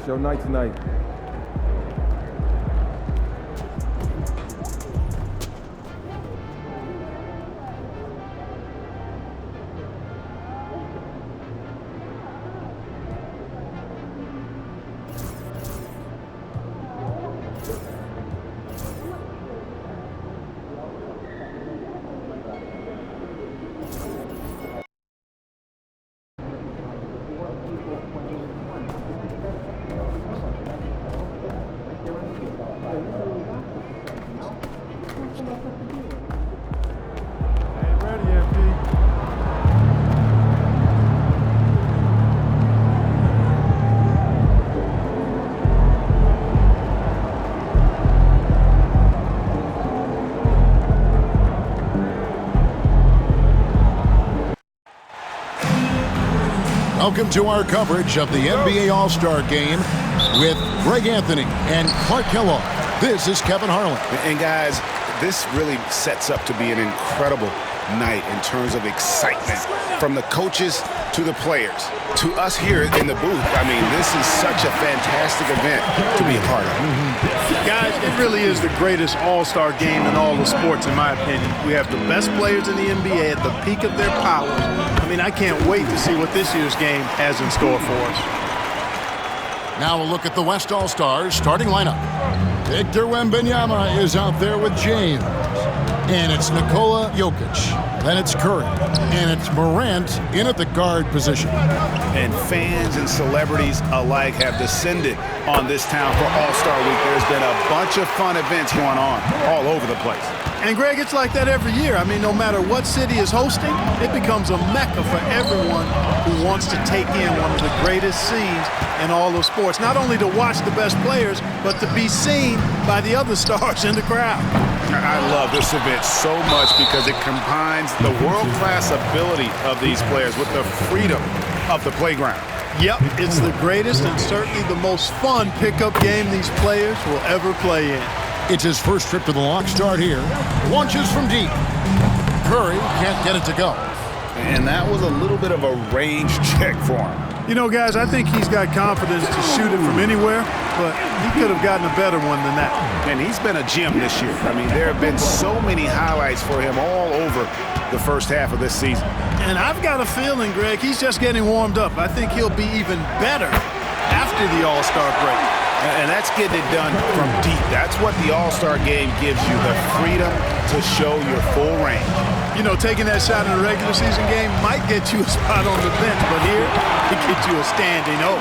It's your night tonight. Welcome to our coverage of the NBA All-Star Game with Greg Anthony and Clark Kellogg. This is Kevin Harlan. And guys, this really sets up to be an incredible night in terms of excitement, from the coaches to the players to us here in the booth. I mean, this is such a fantastic event to be a part of. Guys, it really is the greatest all-star game in all the sports, in my opinion. We have the best players in the NBA at the peak of their powers. I mean, I can't wait to see what this year's game has in store for us. Now a look at the West All-Stars starting lineup. Victor Wembanyama is out there with James. And it's Nikola Jokic. Then it's Curry. And it's Morant in at the guard position. And fans and celebrities alike have descended on this town for All-Star Week. There's been a bunch of fun events going on all over the place. And, Greg, it's like that every year. I mean, no matter what city is hosting, it becomes a mecca for everyone who wants to take in one of the greatest scenes in all of sports. Not only to watch the best players, but to be seen by the other stars in the crowd. I love this event so much because it combines the world-class ability of these players with the freedom of the playground. Yep, it's the greatest and certainly the most fun pickup game these players will ever play in. It's his first trip to the lock start here. Launches from deep. Curry can't get it to go. And that was a little bit of a range check for him. You know, guys, I think he's got confidence to shoot it from anywhere, but he could have gotten a better one than that. And he's been a gem this year. I mean, there have been so many highlights for him all over the first half of this season. And I've got a feeling, Greg, he's just getting warmed up. I think he'll be even better after the All-Star break. And that's getting it done from deep. That's what the All-Star Game gives you, the freedom to show your full range. You know, taking that shot in a regular season game might get you a spot on the bench, but here, it gets you a standing O.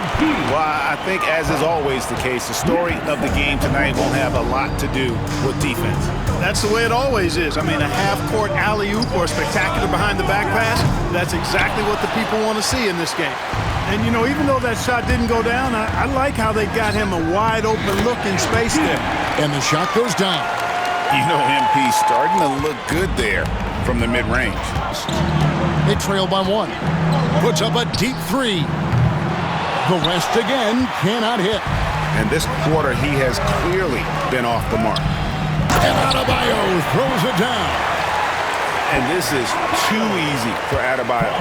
Well, I think, as is always the case, the story of the game tonight won't have a lot to do with defense. That's the way it always is. I mean, a half-court alley-oop or a spectacular behind-the-back pass, that's exactly what the people want to see in this game. And, you know, even though that shot didn't go down, I like how they got him a wide-open look in space there. And the shot goes down. You know, MP starting to look good there from the mid-range. They trail by one. Puts up a deep three. The West again cannot hit. And this quarter, he has clearly been off the mark. And Adebayo throws it down. And this is too easy for Adebayo.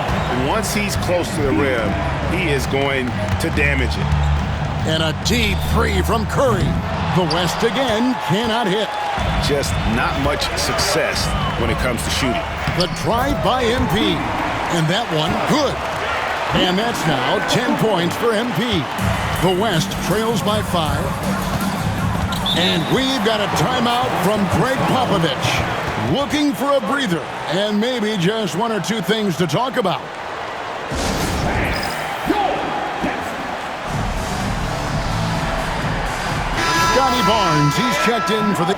Once he's close to the rim, he is going to damage it. And a deep three from Curry. The West again cannot hit. Just not much success when it comes to shooting. The drive by MP. And that one, good. And that's now 10 points for MP. The West trails by 5. And we've got a timeout from Greg Popovich. Looking for a breather and maybe just one or two things to talk about. Scotty Barnes, he's checked in for the...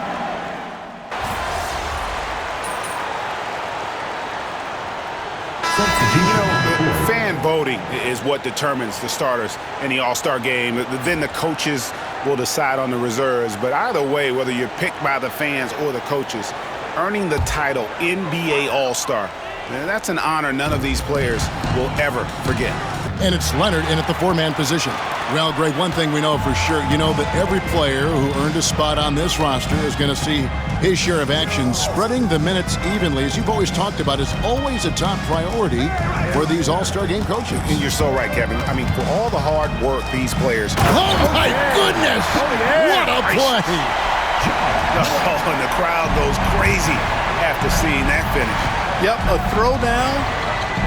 You know, fan voting is what determines the starters in the All-Star game. Then the coaches will decide on the reserves. But either way, whether you're picked by the fans or the coaches, earning the title NBA All-Star, that's an honor none of these players will ever forget. And it's Leonard in at the four-man position. Well, Greg, one thing we know for sure, you know that every player who earned a spot on this roster is going to see his share of action. Spreading the minutes evenly, as you've always talked about, is always a top priority for these All-Star Game coaches. And you're so right, Kevin. I mean, for all the hard work these players... Oh, my goodness! What a play! Oh, and the crowd goes crazy after seeing that finish. Yep, a throwdown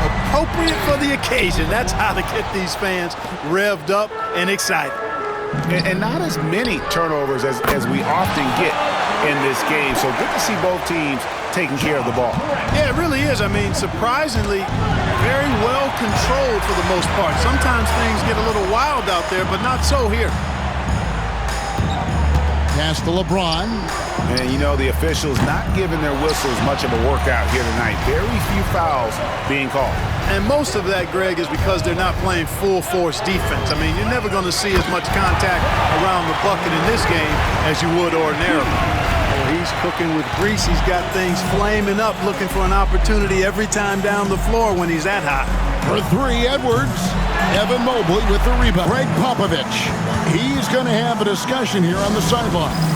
appropriate for the occasion. That's how to get these fans revved up and excited. And not as many turnovers as we often get in this game. So good to see both teams taking care of the ball. Yeah, it really is. I mean, surprisingly, very well controlled for the most part. Sometimes things get a little wild out there, but not so here. Pass to LeBron. And, you know, the officials not giving their whistles much of a workout here tonight. Very few fouls being called. And most of that, Greg, is because they're not playing full-force defense. I mean, you're never going to see as much contact around the bucket in this game as you would ordinarily. Well, he's cooking with grease. He's got things flaming up, looking for an opportunity every time down the floor when he's that high. For three, Edwards. Evan Mobley with the rebound. Greg Popovich. He's going to have a discussion here on the sideline.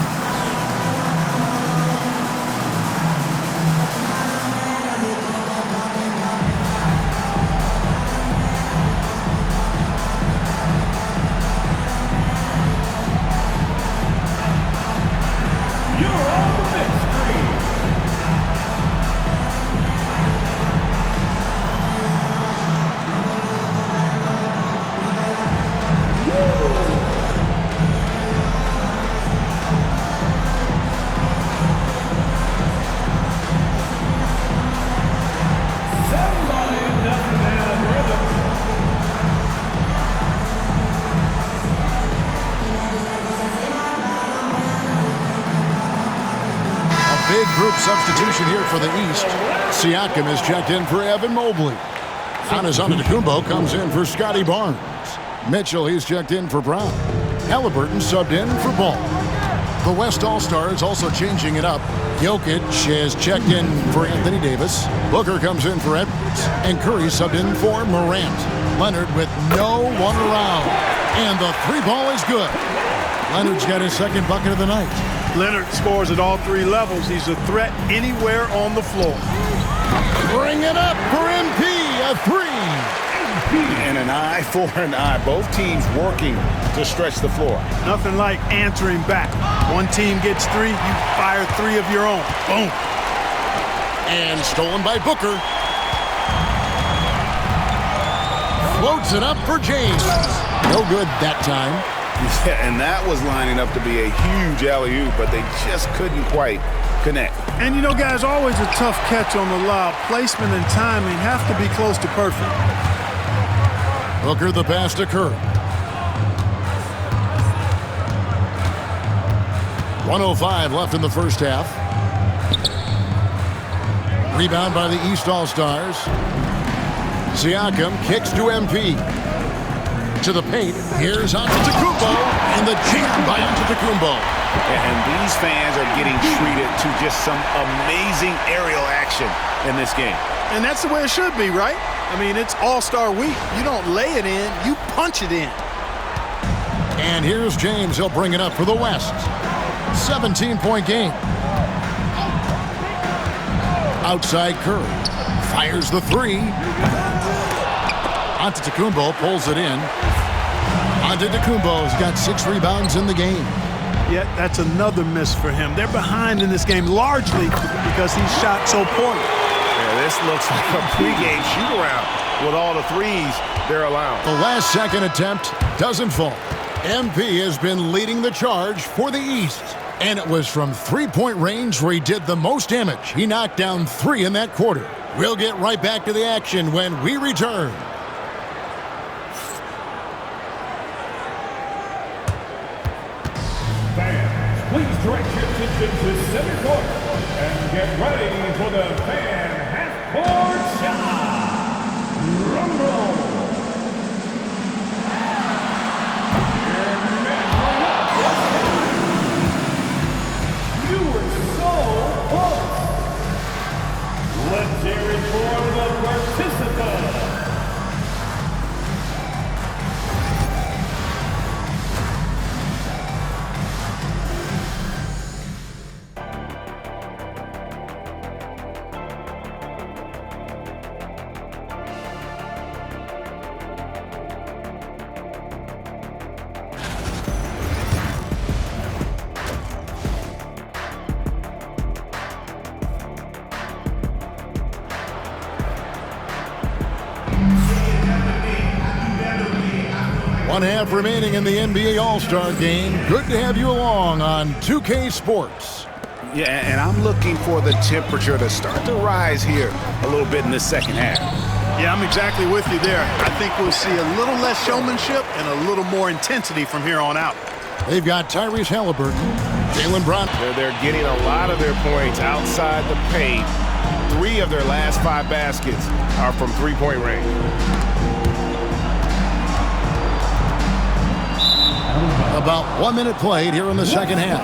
Big group substitution here for the East. Siakam is checked in for Evan Mobley. Giannis Antetokounmpo comes in for Scotty Barnes. Mitchell, he's checked in for Brown. Halliburton subbed in for Ball. The West All-Stars also changing it up. Jokic is checked in for Anthony Davis. Booker comes in for Edwards. And Curry subbed in for Morant. Leonard with no one around. And the three ball is good. Leonard's got his second bucket of the night. Leonard scores at all three levels. He's a threat anywhere on the floor. Bring it up for MP, a three. And an eye for an eye. Both teams working to stretch the floor. Nothing like answering back. One team gets three, you fire three of your own. Boom. And stolen by Booker. Floats it up for James. No good that time. Yeah, and that was lining up to be a huge alley-oop, but they just couldn't quite connect. And you know, guys, always a tough catch on the lob. Placement and timing have to be close to perfect. Booker the pass to Curry. 1:05 left in the first half. Rebound by the East All-Stars. Siakam kicks to MP. To the paint. Here's Antetokounmpo, and the jam by Antetokounmpo. And these fans are getting treated to just some amazing aerial action in this game. And that's the way it should be, right? I mean, it's All-Star Week. You don't lay it in, you punch it in. And here's James. He'll bring it up for the West. 17-point game. Outside Curry. Fires the three. Antetokounmpo pulls it in. Antetokounmpo's got 6 rebounds in the game. Yet that's another miss for him. They're behind in this game largely because he shot so poorly. Yeah, this looks like a pregame shoot-around with all the threes they're allowing. The last second attempt doesn't fall. MP has been leading the charge for the East. And it was from three-point range where he did the most damage. He knocked down 3 in that quarter. We'll get right back to the action when we return. Please direct your attention to center court and get ready for the fan half-court shot. Rumble. You were so close. Let's hear it for the participants. One half remaining in the NBA All-Star Game. Good to have you along on 2K Sports. Yeah, and I'm looking for the temperature to start to rise here a little bit in the second half. Yeah, I'm exactly with you there. I think we'll see a little less showmanship and a little more intensity from here on out. They've got Tyrese Halliburton, Jaylen Brown. They're getting a lot of their points outside the paint. 3 of their last 5 baskets are from three-point range. About 1 minute played here in the second half.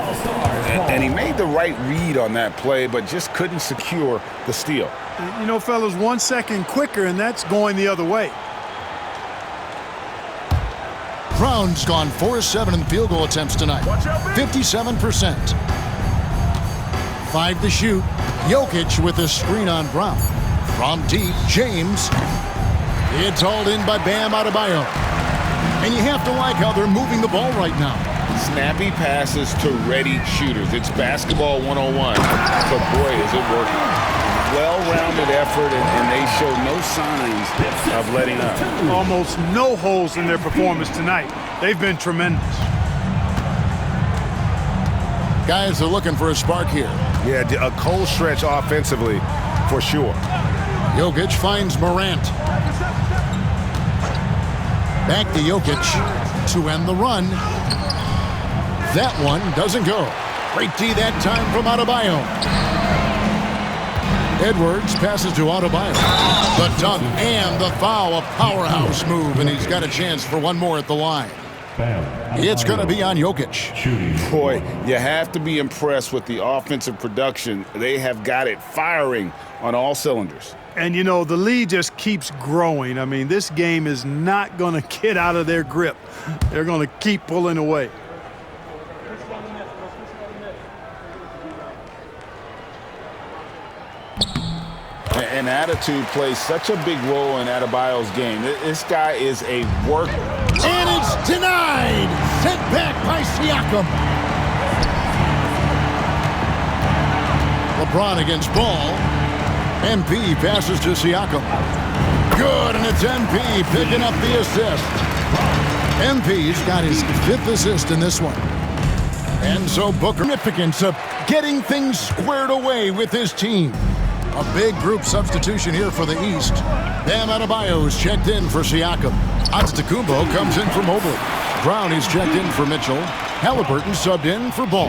And he made the right read on that play, but just couldn't secure the steal. You know, fellas, 1 second quicker, and that's going the other way. Brown's gone 4-7 in field goal attempts tonight. 57%. 5 to shoot. Jokic with a screen on Brown. From deep, James. It's hauled in by Bam Adebayo. And you have to like how they're moving the ball right now. Snappy passes to ready shooters. It's basketball 101. But boy, is it working. Well-rounded effort, and they show no signs of letting up. Almost no holes in their performance tonight. They've been tremendous. Guys are looking for a spark here. Yeah, a cold stretch offensively, for sure. Jokic finds Morant. Back to Jokic to end the run. That one doesn't go. Great D that time from Adebayo. Edwards passes to Adebayo. The dunk and the foul, a powerhouse move, and he's got a chance for one more at the line. It's going to be on Jokic. Boy, you have to be impressed with the offensive production. They have got it firing on all cylinders. And, you know, the lead just keeps growing. I mean, this game is not going to get out of their grip. They're going to keep pulling away. And attitude plays such a big role in Adebayo's game. This guy is a worker. And it's denied. Sent back by Siakam. LeBron against Ball. MP passes to Siakam. Good, and it's MP picking up the assist. MP's got his 5th assist in this one. And so Booker, significance of getting things squared away with his team. A big group substitution here for the East. Bam Adebayo's checked in for Siakam. Antetokounmpo comes in for Mobley. Brown is checked in for Mitchell. Halliburton subbed in for Ball.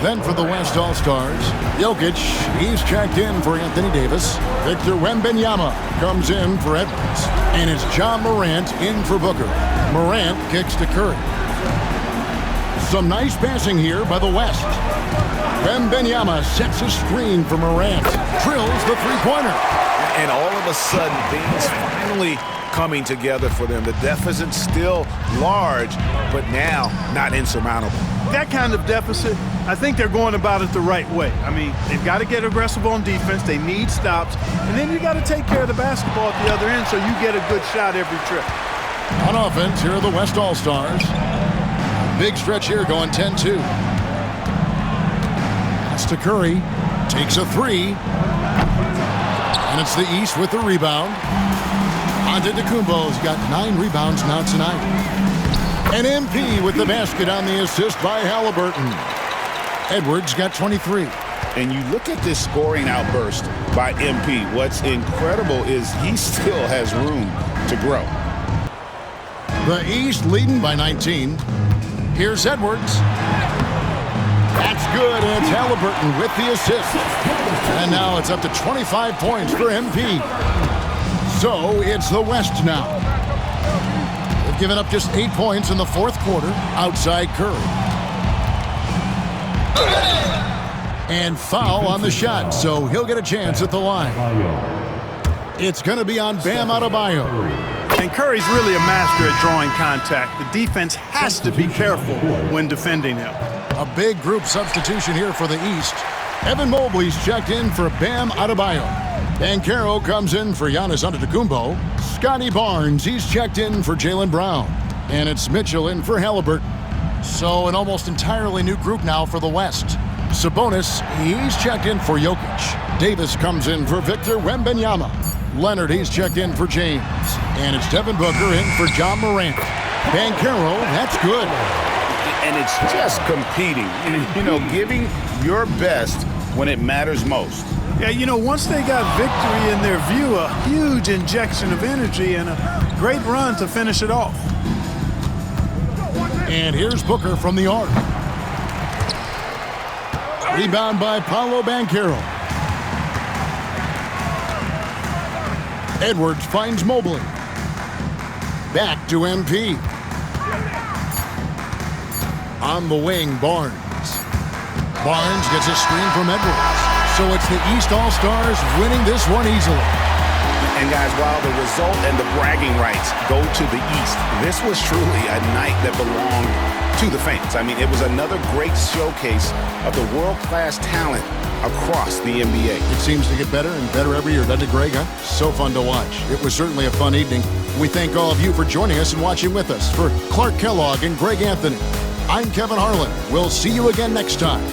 Then for the West All-Stars, Jokic, he's checked in for Anthony Davis. Victor Wembanyama comes in for Edwards. And it's John Morant in for Booker. Morant kicks to Curry. Some nice passing here by the West. Wembanyama sets a screen for Morant. Drills the three-pointer. And all of a sudden, things finally coming together for them. The deficit's still large, but now not insurmountable. That kind of deficit, I think they're going about it the right way. I mean, they've got to get aggressive on defense. They need stops. And then you got to take care of the basketball at the other end so you get a good shot every trip. On offense, here are the West All-Stars. Big stretch here going 10-2. That's to Curry. Takes a 3. And it's the East with the rebound. Antetokounmpo's got 9 rebounds now tonight. And MP with the basket on the assist by Halliburton. Edwards got 23. And you look at this scoring outburst by MP. What's incredible is he still has room to grow. The East leading by 19. Here's Edwards. That's good, and it's Halliburton with the assist. And now it's up to 25 points for MP. So it's the West now. They've given up just 8 points in the fourth quarter outside Curry. And foul on the shot, so he'll get a chance at the line. It's going to be on Bam Adebayo. And Curry's really a master at drawing contact. The defense has to be careful when defending him. A big group substitution here for the East. Evan Mobley's checked in for Bam Adebayo. Banchero comes in for Giannis Antetokounmpo. Scotty Barnes, he's checked in for Jaylen Brown. And it's Mitchell in for Halliburton. So an almost entirely new group now for the West. Sabonis, he's checked in for Jokic. Davis comes in for Victor Wembanyama. Leonard, he's checked in for James. And it's Devin Booker in for John Morant. Banchero, that's good. And it's just competing, you know, giving your best when it matters most. Yeah, you know, once they got victory in their view, a huge injection of energy and a great run to finish it off. And here's Booker from the arc. Rebound by Paolo Banchero. Edwards finds Mobley. Back to MP. On the wing, Barnes. Barnes gets a screen from Edwards. So it's the East All-Stars winning this one easily. And guys, while the result and the bragging rights go to the East, this was truly a night that belonged to the fans. I mean, it was another great showcase of the world-class talent across the NBA. It seems to get better and better every year, doesn't it, Greg? Huh? So fun to watch. It was certainly a fun evening. We thank all of you for joining us and watching with us. For Clark Kellogg and Greg Anthony, I'm Kevin Harlan. We'll see you again next time.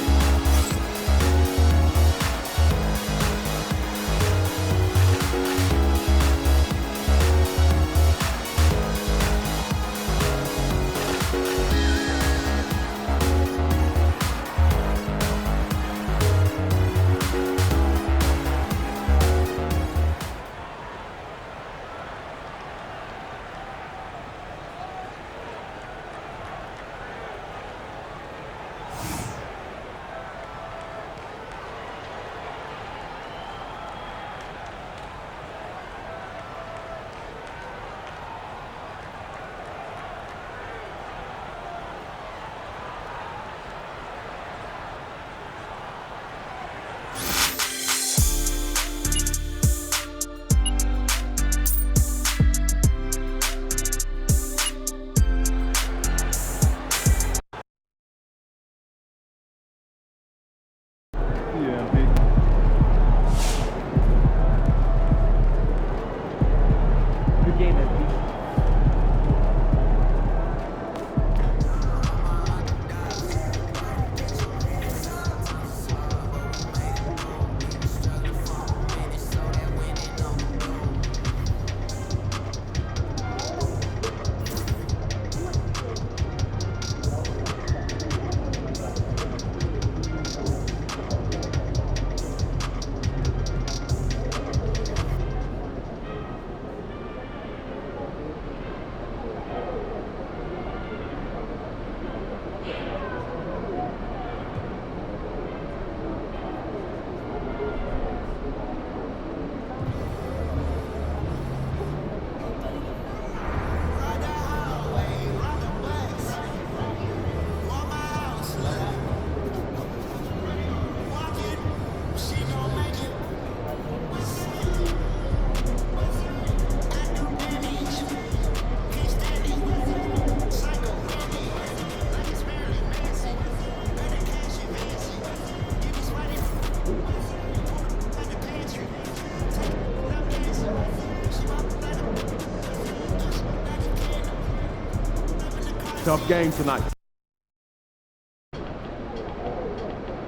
Tough game tonight.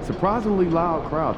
Surprisingly loud crowd tonight.